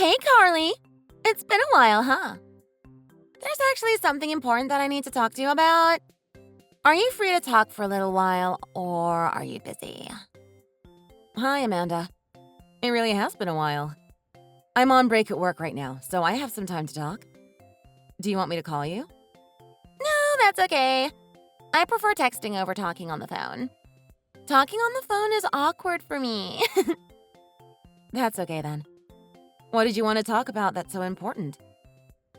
Hey, Carly. It's been a while, huh? There's actually something important that I need to talk to you about. Are you free to talk for a little while, or are you busy? Hi, Amanda. It really has been a while. I'm on break at work right now, so I have some time to talk. Do you want me to call you? No, that's okay. I prefer texting over talking on the phone. Talking on the phone is awkward for me. That's okay then. What did you want to talk about that's so important?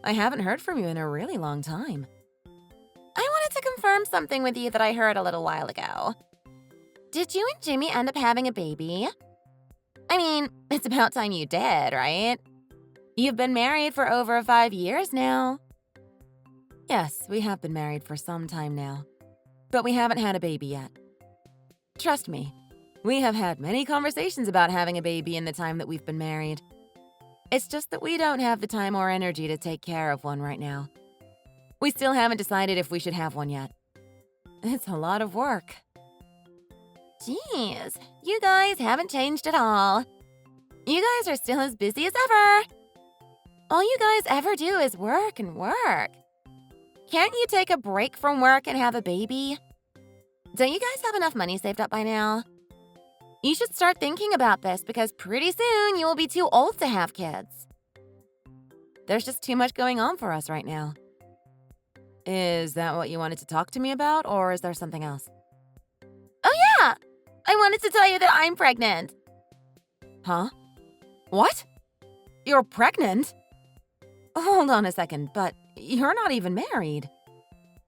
I haven't heard from you in a really long time. I wanted to confirm something with you that I heard a little while ago. Did you and Jimmy end up having a baby? I mean, it's about time you did, right? You've been married for over 5 years now. Yes, we have been married for some time now, but we haven't had a baby yet. Trust me, we have had many conversations about having a baby in the time that we've been married. It's just that we don't have the time or energy to take care of one right now. We still haven't decided if we should have one yet. It's a lot of work. Jeez, you guys haven't changed at all. You guys are still as busy as ever. All you guys ever do is work and work. Can't you take a break from work and have a baby? Don't you guys have enough money saved up by now? You should start thinking about this because pretty soon you will be too old to have kids. There's just too much going on for us right now. Is that what you wanted to talk to me about, or is there something else? Oh yeah! I wanted to tell you that I'm pregnant. Huh? What? You're pregnant? Hold on a second, but you're not even married,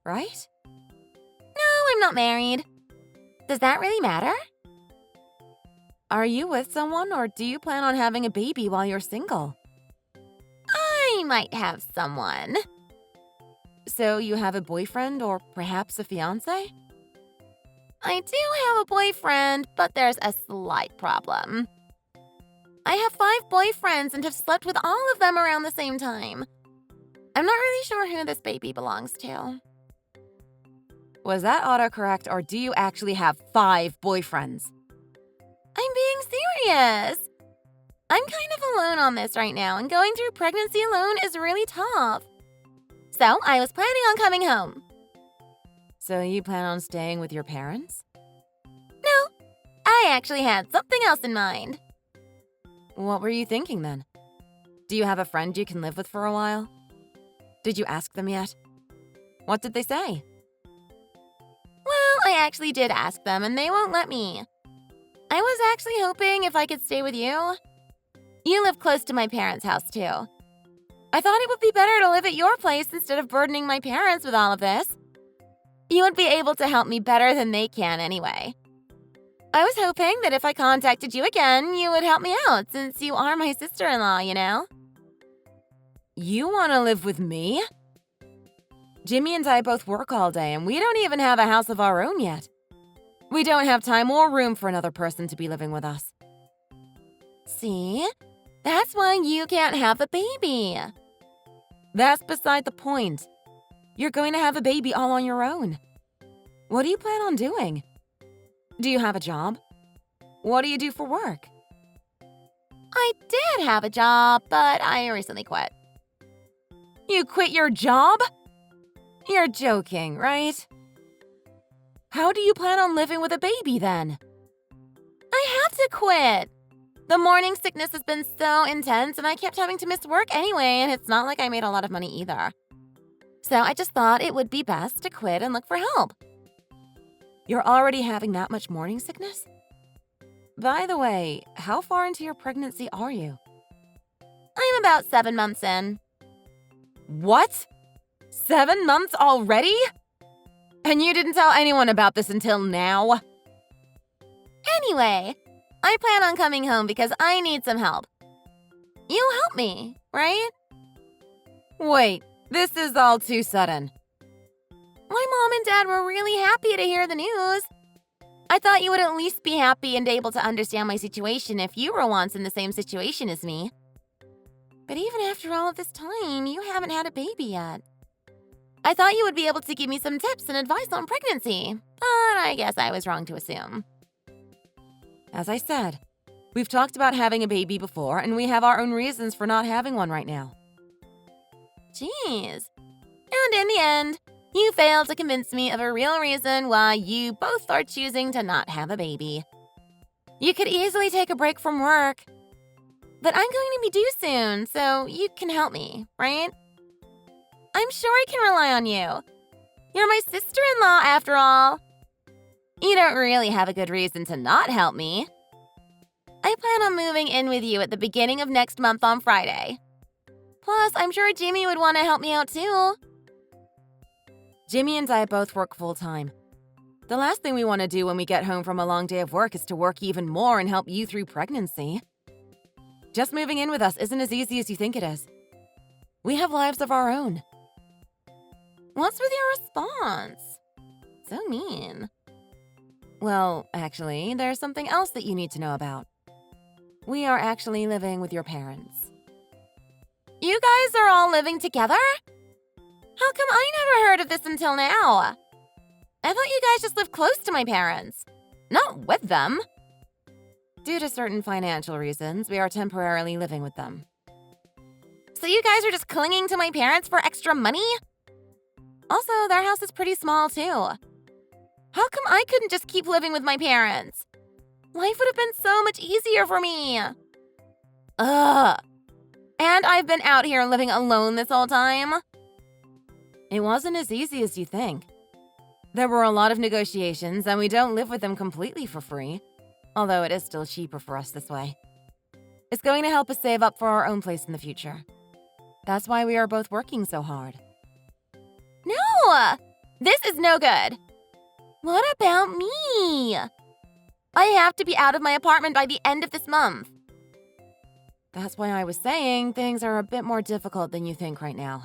right? No, I'm not married. Does that really matter? Are you with someone, or do you plan on having a baby while you're single? I might have someone. So you have a boyfriend or perhaps a fiancé? I do have a boyfriend, but there's a slight problem. I have 5 boyfriends and have slept with all of them around the same time. I'm not really sure who this baby belongs to. Was that autocorrect, or do you actually have 5 boyfriends? I'm being serious. I'm kind of alone on this right now, and going through pregnancy alone is really tough. So I was planning on coming home. So you plan on staying with your parents? No, I actually had something else in mind. What were you thinking then? Do you have a friend you can live with for a while? Did you ask them yet? What did they say? Well, I actually did ask them, and they won't let me. I was actually hoping if I could stay with you. You live close to my parents' house, too. I thought it would be better to live at your place instead of burdening my parents with all of this. You would be able to help me better than they can anyway. I was hoping that if I contacted you again, you would help me out since you are my sister-in-law, you know? You want to live with me? Jimmy and I both work all day, and we don't even have a house of our own yet. We don't have time or room for another person to be living with us. See? That's why you can't have a baby. That's beside the point. You're going to have a baby all on your own. What do you plan on doing? Do you have a job? What do you do for work? I did have a job, but I recently quit. You quit your job? You're joking, right? How do you plan on living with a baby then? I had to quit. The morning sickness has been so intense, and I kept having to miss work anyway, and it's not like I made a lot of money either. So I just thought it would be best to quit and look for help. You're already having that much morning sickness? By the way, how far into your pregnancy are you? I'm about 7 months in. What? 7 months already? And you didn't tell anyone about this until now? Anyway, I plan on coming home because I need some help. You'll help me, right? Wait, this is all too sudden. My mom and dad were really happy to hear the news. I thought you would at least be happy and able to understand my situation if you were once in the same situation as me. But even after all of this time, you haven't had a baby yet. I thought you would be able to give me some tips and advice on pregnancy, but I guess I was wrong to assume. As I said, We've talked about having a baby before, and we have our own reasons for not having one right now. Jeez. And in the end, you failed to convince me of a real reason why you both are choosing to not have a baby. You could easily take a break from work, but I'm going to be due soon, so you can help me, right? I'm sure I can rely on you. You're my sister-in-law, after all. You don't really have a good reason to not help me. I plan on moving in with you at the beginning of next month on Friday. Plus, I'm sure Jimmy would want to help me out too. Jimmy and I both work full-time. The last thing we want to do when we get home from a long day of work is to work even more and help you through pregnancy. Just moving in with us isn't as easy as you think it is. We have lives of our own. What's with your response? So mean. Well, actually, there's something else that you need to know about. We are actually living with your parents. You guys are all living together? How come I never heard of this until now? I thought you guys just lived close to my parents, not with them. Due to certain financial reasons, we are temporarily living with them. So you guys are just clinging to my parents for extra money? Also, their house is pretty small too. How come I couldn't just keep living with my parents? Life would have been so much easier for me. Ugh. And I've been out here living alone this whole time. It wasn't as easy as you think. There were a lot of negotiations, and we don't live with them completely for free, although it is still cheaper for us this way. It's going to help us save up for our own place in the future. That's why we are both working so hard. No! This is no good. What about me? I have to be out of my apartment by the end of this month. That's why I was saying things are a bit more difficult than you think right now.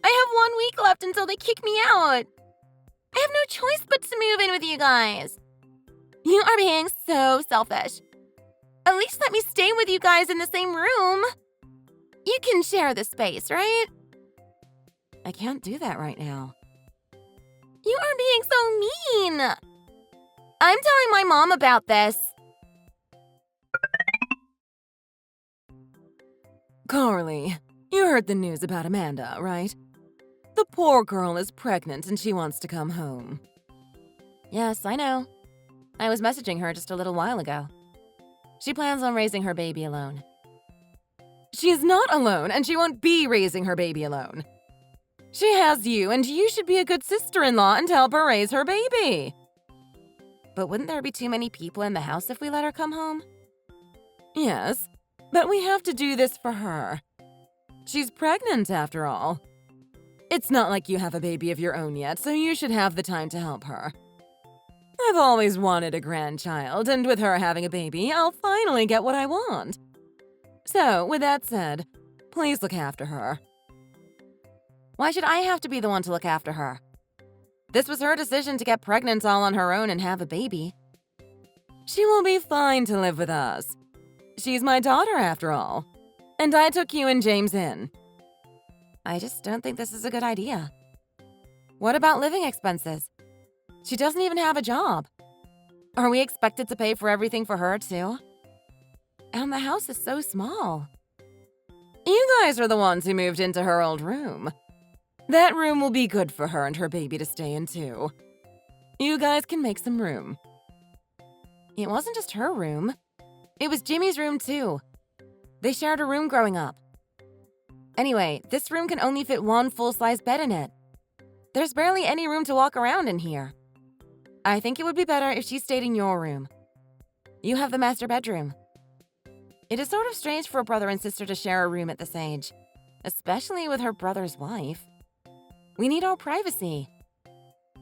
I have 1 week left until they kick me out. I have no choice but to move in with you guys. You are being so selfish. At least let me stay with you guys in the same room. You can share the space, right? I can't do that right now. You are being so mean. I'm telling my mom about this. Carly, you heard the news about Amanda, right? The poor girl is pregnant and she wants to come home. Yes, I know. I was messaging her just a little while ago. She plans on raising her baby alone. She's not alone, and she won't be raising her baby alone. She has you, and you should be a good sister-in-law and help her raise her baby. But wouldn't there be too many people in the house if we let her come home? Yes, but we have to do this for her. She's pregnant, after all. It's not like you have a baby of your own yet, so you should have the time to help her. I've always wanted a grandchild, and with her having a baby, I'll finally get what I want. So, with that said, please look after her. Why should I have to be the one to look after her? This was her decision to get pregnant all on her own and have a baby. She will be fine to live with us. She's my daughter, after all. And I took you and James in. I just don't think this is a good idea. What about living expenses? She doesn't even have a job. Are we expected to pay for everything for her, too? And the house is so small. You guys are the ones who moved into her old room. That room will be good for her and her baby to stay in, too. You guys can make some room. It wasn't just her room. It was Jimmy's room, too. They shared a room growing up. Anyway, this room can only fit one full-size bed in it. There's barely any room to walk around in here. I think it would be better if she stayed in your room. You have the master bedroom. It is sort of strange for a brother and sister to share a room at this age, especially with her brother's wife. We need our privacy.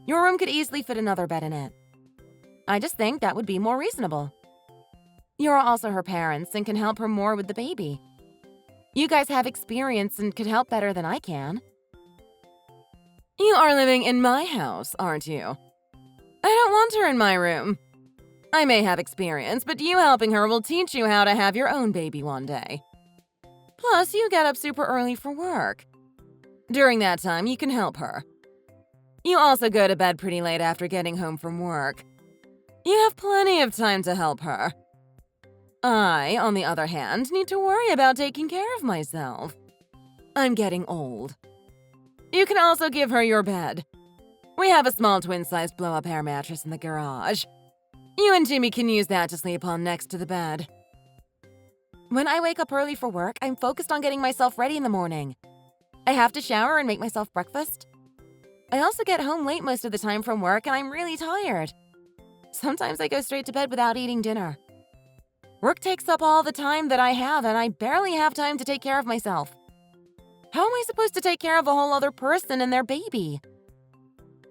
Your room could easily fit another bed in it. I just think that would be more reasonable. You're also her parents and can help her more with the baby. You guys have experience and could help better than I can. You are living in my house, aren't you? I don't want her in my room. I may have experience, but you helping her will teach you how to have your own baby one day. Plus, you get up super early for work. During that time, you can help her. You also go to bed pretty late after getting home from work. You have plenty of time to help her. I, on the other hand, need to worry about taking care of myself. I'm getting old. You can also give her your bed. We have a small twin-sized blow-up air mattress in the garage. You and Jimmy can use that to sleep on next to the bed. When I wake up early for work, I'm focused on getting myself ready in the morning. I have to shower and make myself breakfast. I also get home late most of the time from work and I'm really tired. Sometimes I go straight to bed without eating dinner. Work takes up all the time that I have and I barely have time to take care of myself. How am I supposed to take care of a whole other person and their baby?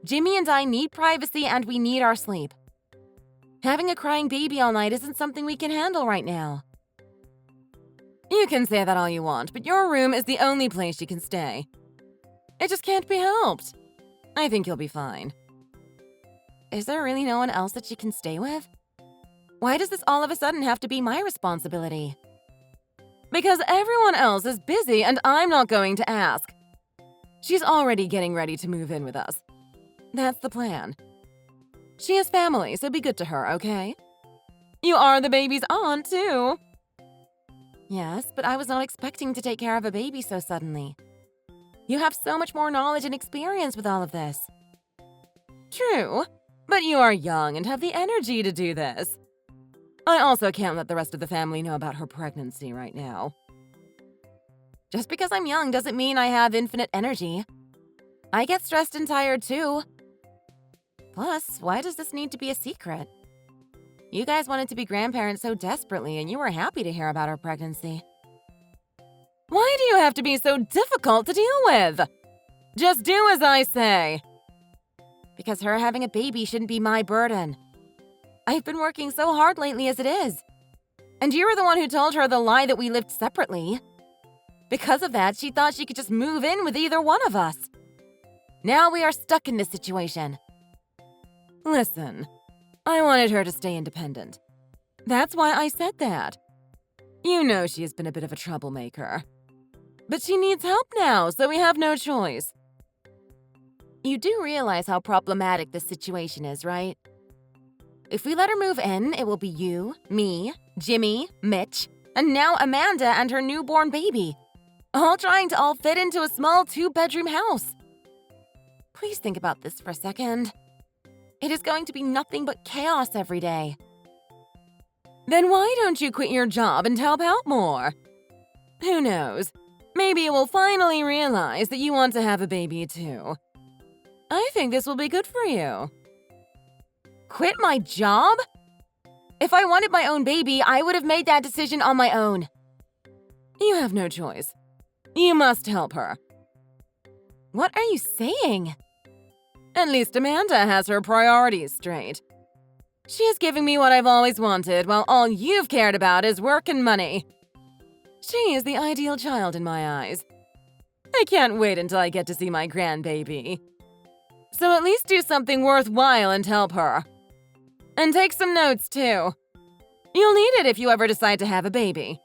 Jimmy and I need privacy and we need our sleep. Having a crying baby all night isn't something we can handle right now. You can say that all you want, but your room is the only place you can stay. It just can't be helped. I think you'll be fine. Is there really no one else that she can stay with? Why does this all of a sudden have to be my responsibility? Because everyone else is busy and I'm not going to ask. She's already getting ready to move in with us. That's the plan. She has family, so be good to her, okay? You are the baby's aunt, too. Yes, but I was not expecting to take care of a baby so suddenly. You have so much more knowledge and experience with all of this. True, but you are young and have the energy to do this. I also can't let the rest of the family know about her pregnancy right now. Just because I'm young doesn't mean I have infinite energy. I get stressed and tired too. Plus, why does this need to be a secret? You guys wanted to be grandparents so desperately and you were happy to hear about her pregnancy. Why do you have to be so difficult to deal with? Just do as I say. Because her having a baby shouldn't be my burden. I've been working so hard lately as it is. And you were the one who told her the lie that we lived separately. Because of that, she thought she could just move in with either one of us. Now we are stuck in this situation. Listen, I wanted her to stay independent. That's why I said that. You know she has been a bit of a troublemaker. But she needs help now, so we have no choice. You do realize how problematic this situation is, right? If we let her move in, it will be you, me, Jimmy, Mitch, and now Amanda and her newborn baby, all trying to fit into a small 2-bedroom house. Please think about this for a second. It is going to be nothing but chaos every day. Then why don't you quit your job and help out more? Who knows? Maybe you will finally realize that you want to have a baby too. I think this will be good for you. Quit my job? If I wanted my own baby, I would have made that decision on my own. You have no choice. You must help her. What are you saying? At least Amanda has her priorities straight. She is giving me what I've always wanted, while all you've cared about is work and money. She is the ideal child in my eyes. I can't wait until I get to see my grandbaby. So at least do something worthwhile and help her. And take some notes, too. You'll need it if you ever decide to have a baby.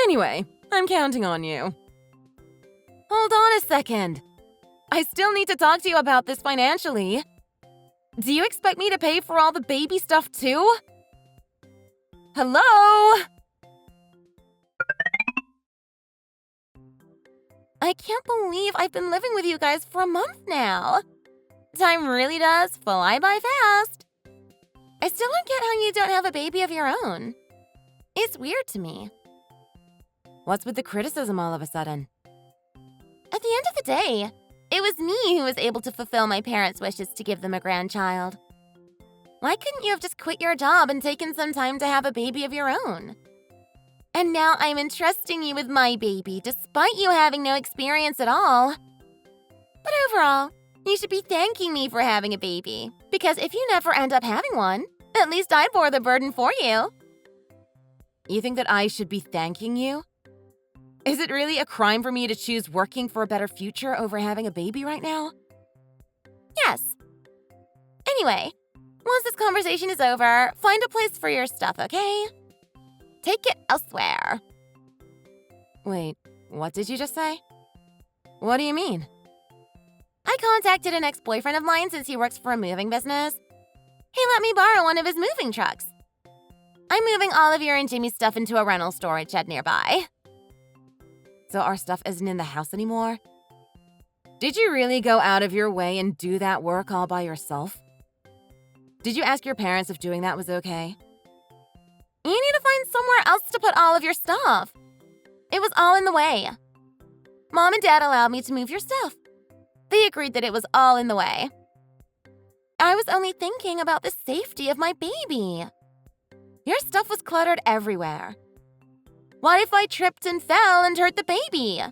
Anyway, I'm counting on you. Hold on a second. I still need to talk to you about this financially. Do you expect me to pay for all the baby stuff, too? Hello? I can't believe I've been living with you guys for a month now. Time really does fly by fast. I still don't get how you don't have a baby of your own. It's weird to me. What's with the criticism all of a sudden? At the end of the day, it was me who was able to fulfill my parents' wishes to give them a grandchild. Why couldn't you have just quit your job and taken some time to have a baby of your own? And now I'm entrusting you with my baby, despite you having no experience at all. But overall, you should be thanking me for having a baby, because if you never end up having one, at least I bore the burden for you. You think that I should be thanking you? Is it really a crime for me to choose working for a better future over having a baby right now? Yes. Anyway, once this conversation is over, find a place for your stuff, okay? Take it elsewhere. Wait, what did you just say? What do you mean? I contacted an ex-boyfriend of mine since he works for a moving business. He let me borrow one of his moving trucks. I'm moving all of your and Jimmy's stuff into a rental storage shed nearby. So our stuff isn't in the house anymore? Did you really go out of your way and do that work all by yourself? Did you ask your parents if doing that was okay? You need to find somewhere else to put all of your stuff. It was all in the way. Mom and Dad allowed me to move your stuff. They agreed that it was all in the way. I was only thinking about the safety of my baby. Your stuff was cluttered everywhere. What if I tripped and fell and hurt the baby?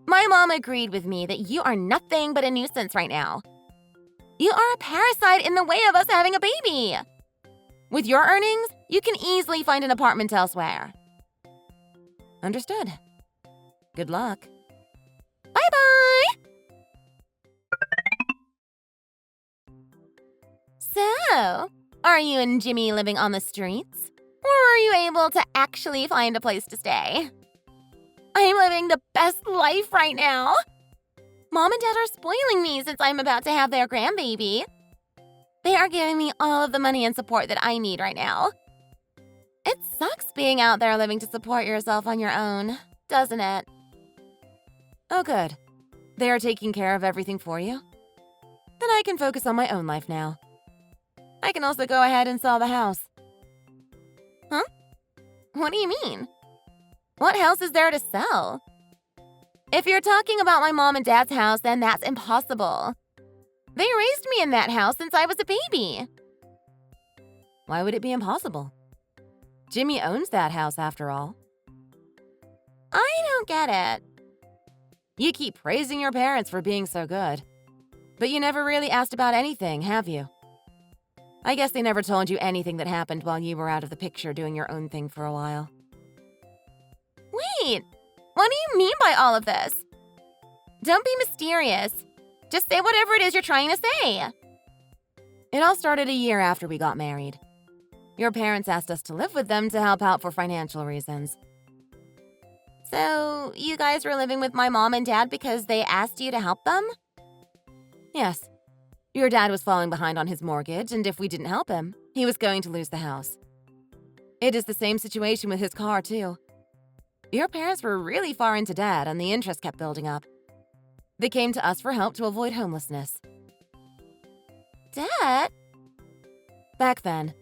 My mom agreed with me that you are nothing but a nuisance right now. You are a parasite in the way of us having a baby. With your earnings, you can easily find an apartment elsewhere. Understood. Good luck. Bye-bye! So, are you and Jimmy living on the streets? Or are you able to actually find a place to stay? I'm living the best life right now. Mom and Dad are spoiling me since I'm about to have their grandbaby. They are giving me all of the money and support that I need right now. It sucks being out there living to support yourself on your own, doesn't it? Oh, good. They are taking care of everything for you? Then I can focus on my own life now. I can also go ahead and sell the house. Huh? What do you mean? What house is there to sell? If you're talking about my mom and dad's house, then that's impossible. They raised me in that house since I was a baby. Why would it be impossible? Jimmy owns that house after all. I don't get it. You keep praising your parents for being so good. But you never really asked about anything, have you? I guess they never told you anything that happened while you were out of the picture doing your own thing for a while. Wait, what do you mean by all of this? Don't be mysterious. Just say whatever it is you're trying to say. It all started a year after we got married. Your parents asked us to live with them to help out for financial reasons. So, you guys were living with my mom and dad because they asked you to help them? Yes. Your dad was falling behind on his mortgage, and if we didn't help him, he was going to lose the house. It is the same situation with his car, too. Your parents were really far into debt, and the interest kept building up. They came to us for help to avoid homelessness. Debt? Back then,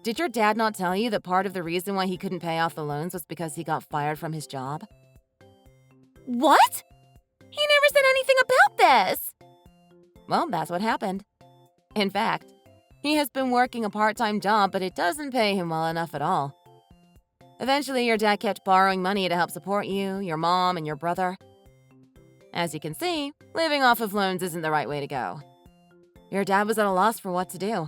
did your dad not tell you that part of the reason why he couldn't pay off the loans was because he got fired from his job? What? He never said anything about this! Well, that's what happened. In fact, he has been working a part-time job, but it doesn't pay him well enough at all. Eventually, your dad kept borrowing money to help support you, your mom, and your brother. As you can see, living off of loans isn't the right way to go. Your dad was at a loss for what to do.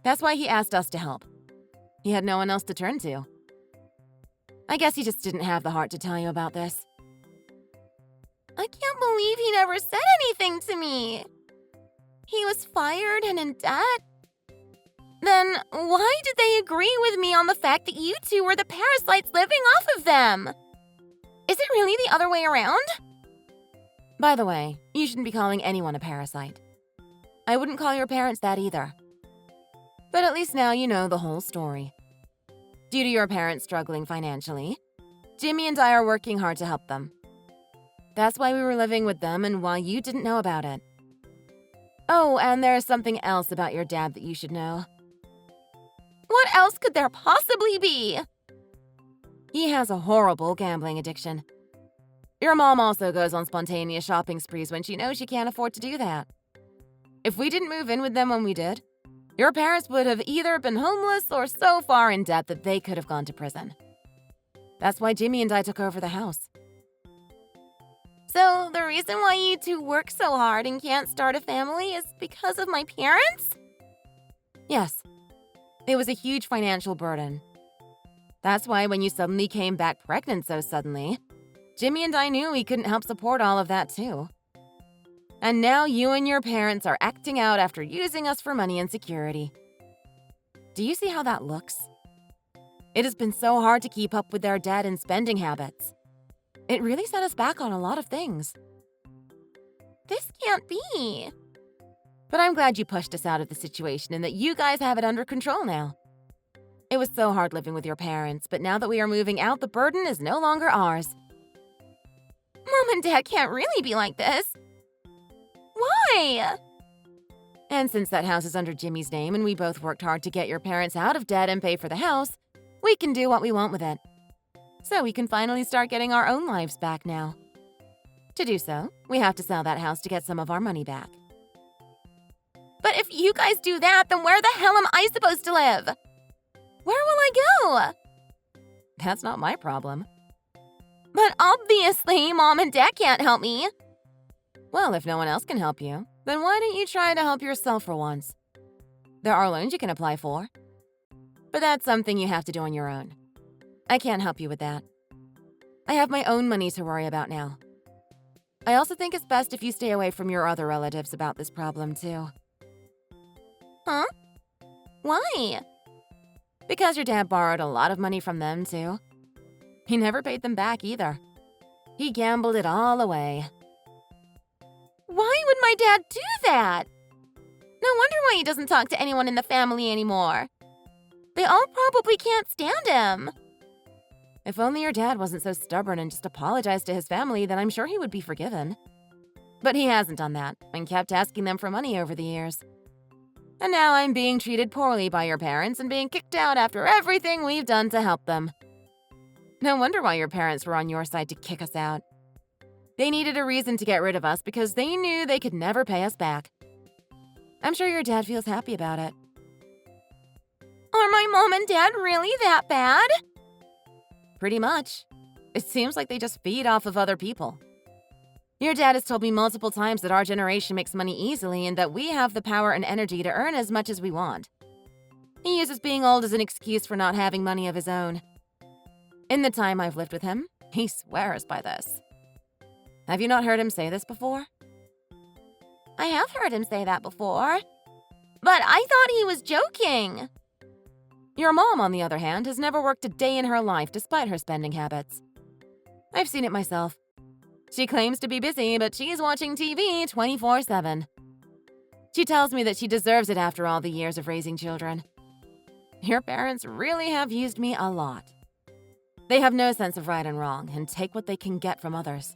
That's why he asked us to help. He had no one else to turn to. I guess he just didn't have the heart to tell you about this. I can't believe he never said anything to me. He was fired and in debt? Then why did they agree with me on the fact that you two were the parasites living off of them? Is it really the other way around? By the way, you shouldn't be calling anyone a parasite. I wouldn't call your parents that either. But at least now you know the whole story. Due to your parents struggling financially, Jimmy and I are working hard to help them. That's why we were living with them and why you didn't know about it. Oh, and there's something else about your dad that you should know. What else could there possibly be? He has a horrible gambling addiction. Your mom also goes on spontaneous shopping sprees when she knows she can't afford to do that. If we didn't move in with them when we did, your parents would have either been homeless or so far in debt that they could have gone to prison. That's why Jimmy and I took over the house. So the reason why you two work so hard and can't start a family is because of my parents? Yes. It was a huge financial burden. That's why when you suddenly came back pregnant so suddenly, Jimmy and I knew we couldn't help support all of that too. And now you and your parents are acting out after using us for money and security. Do you see how that looks? It has been so hard to keep up with their debt and spending habits. It really set us back on a lot of things. This can't be. But I'm glad you pushed us out of the situation and that you guys have it under control now. It was so hard living with your parents, but now that we are moving out, the burden is no longer ours. Mom and Dad can't really be like this. Why? And since that house is under Jimmy's name and we both worked hard to get your parents out of debt and pay for the house, we can do what we want with it. So we can finally start getting our own lives back now. To do so, we have to sell that house to get some of our money back. But if you guys do that, then where the hell am I supposed to live? Where will I go? That's not my problem. But obviously, Mom and Dad can't help me. Well, if no one else can help you, then why don't you try to help yourself for once? There are loans you can apply for. But that's something you have to do on your own. I can't help you with that. I have my own money to worry about now. I also think it's best if you stay away from your other relatives about this problem, too. Huh? Why? Because your dad borrowed a lot of money from them, too. He never paid them back, either. He gambled it all away. Why would my dad do that? No wonder why he doesn't talk to anyone in the family anymore. They all probably can't stand him. If only your dad wasn't so stubborn and just apologized to his family, then I'm sure he would be forgiven. But he hasn't done that and kept asking them for money over the years. And now I'm being treated poorly by your parents and being kicked out after everything we've done to help them. No wonder why your parents were on your side to kick us out. They needed a reason to get rid of us because they knew they could never pay us back. I'm sure your dad feels happy about it. Are my mom and dad really that bad? Pretty much. It seems like they just feed off of other people. Your dad has told me multiple times that our generation makes money easily and that we have the power and energy to earn as much as we want. He uses being old as an excuse for not having money of his own. In the time I've lived with him, he swears by this. Have you not heard him say this before? I have heard him say that before, but I thought he was joking. Your mom, on the other hand, has never worked a day in her life despite her spending habits. I've seen it myself. She claims to be busy, but she's watching TV 24/7. She tells me that she deserves it after all the years of raising children. Your parents really have used me a lot. They have no sense of right and wrong and take what they can get from others.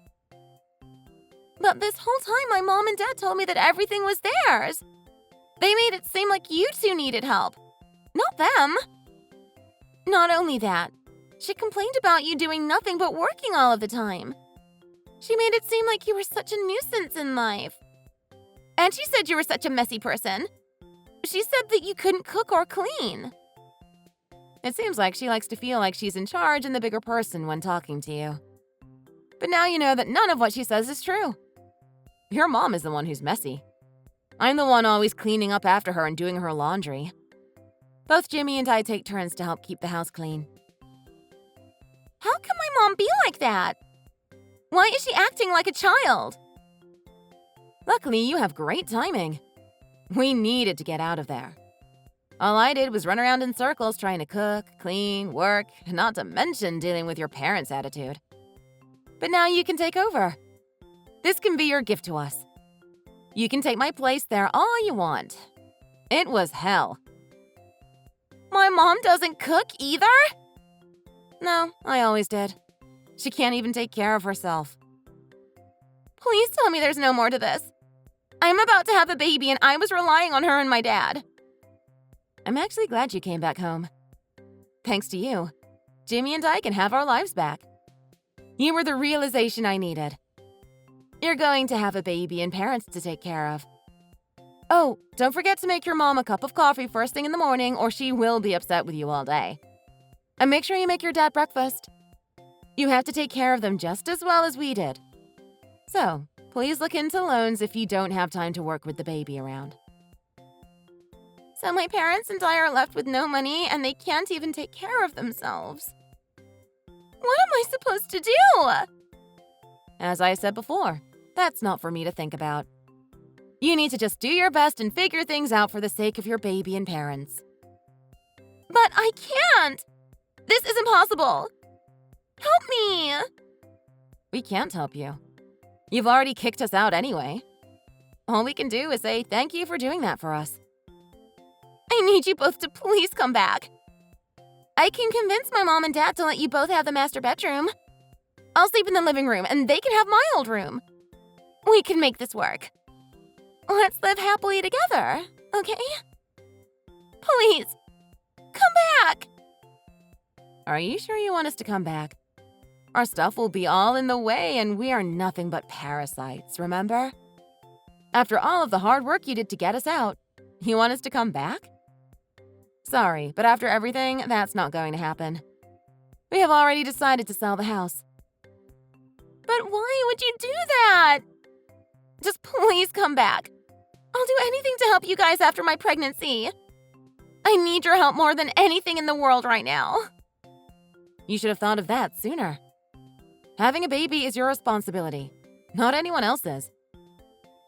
But this whole time, my mom and dad told me that everything was theirs. They made it seem like you two needed help, not them. Not only that, she complained about you doing nothing but working all of the time. She made it seem like you were such a nuisance in life. And she said you were such a messy person. She said that you couldn't cook or clean. It seems like she likes to feel like she's in charge and the bigger person when talking to you. But now you know that none of what she says is true. Your mom is the one who's messy. I'm the one always cleaning up after her and doing her laundry. Both Jimmy and I take turns to help keep the house clean. How can my mom be like that? Why is she acting like a child? Luckily, you have great timing. We needed to get out of there. All I did was run around in circles trying to cook, clean, work, not to mention dealing with your parents' attitude. But now you can take over. This can be your gift to us. You can take my place there all you want. It was hell. My mom doesn't cook either? No, I always did. She can't even take care of herself. Please tell me there's no more to this. I'm about to have a baby and I was relying on her and my dad. I'm actually glad you came back home. Thanks to you, Jimmy and I can have our lives back. You were the realization I needed. You're going to have a baby and parents to take care of. Oh, don't forget to make your mom a cup of coffee first thing in the morning or she will be upset with you all day. And make sure you make your dad breakfast. You have to take care of them just as well as we did. So, please look into loans if you don't have time to work with the baby around. So my parents and I are left with no money and they can't even take care of themselves. What am I supposed to do? As I said before, that's not for me to think about. You need to just do your best and figure things out for the sake of your baby and parents. But I can't! This is impossible! Help me! We can't help you. You've already kicked us out anyway. All we can do is say thank you for doing that for us. I need you both to please come back. I can convince my mom and dad to let you both have the master bedroom. I'll sleep in the living room, and they can have my old room. We can make this work. Let's live happily together, okay? Please, come back! Are you sure you want us to come back? Our stuff will be all in the way, and we are nothing but parasites, remember? After all of the hard work you did to get us out, you want us to come back? Sorry, but after everything, that's not going to happen. We have already decided to sell the house. But why would you do that? Just please come back. I'll do anything to help you guys after my pregnancy. I need your help more than anything in the world right now. You should have thought of that sooner. Having a baby is your responsibility, not anyone else's.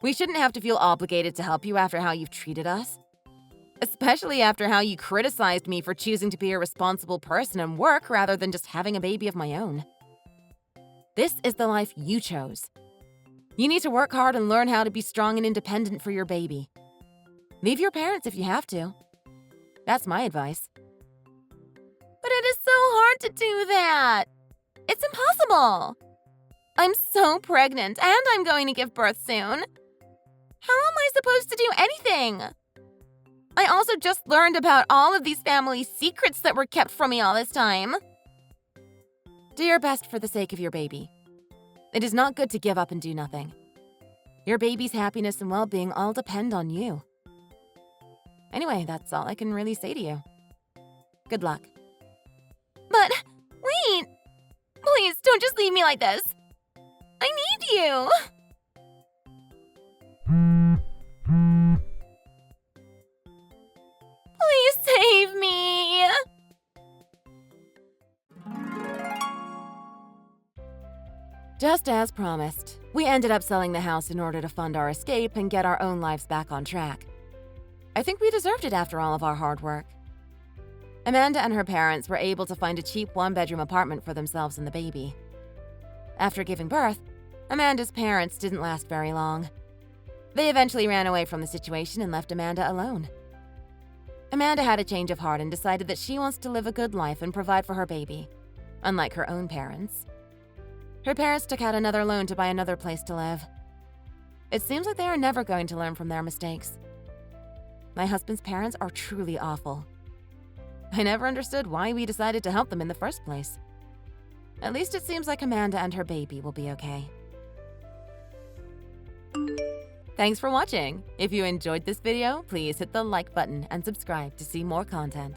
We shouldn't have to feel obligated to help you after how you've treated us. Especially after how you criticized me for choosing to be a responsible person and work rather than just having a baby of my own. This is the life you chose. You need to work hard and learn how to be strong and independent for your baby. Leave your parents if you have to. That's my advice. But it is so hard to do that. It's impossible. I'm so pregnant and I'm going to give birth soon. How am I supposed to do anything? I also just learned about all of these family secrets that were kept from me all this time. Do your best for the sake of your baby. It is not good to give up and do nothing. Your baby's happiness and well-being all depend on you. Anyway, that's all I can really say to you. Good luck. But, wait! Please, don't just leave me like this. I need you! Please save me! Just as promised, we ended up selling the house in order to fund our escape and get our own lives back on track. I think we deserved it after all of our hard work. Amanda and her parents were able to find a cheap one-bedroom apartment for themselves and the baby. After giving birth, Amanda's parents didn't last very long. They eventually ran away from the situation and left Amanda alone. Amanda had a change of heart and decided that she wants to live a good life and provide for her baby, unlike her own parents. Her parents took out another loan to buy another place to live. It seems like they are never going to learn from their mistakes. My husband's parents are truly awful. I never understood why we decided to help them in the first place. At least it seems like Amanda and her baby will be okay. Thanks for watching. If you enjoyed this video, please hit the like button and subscribe to see more content.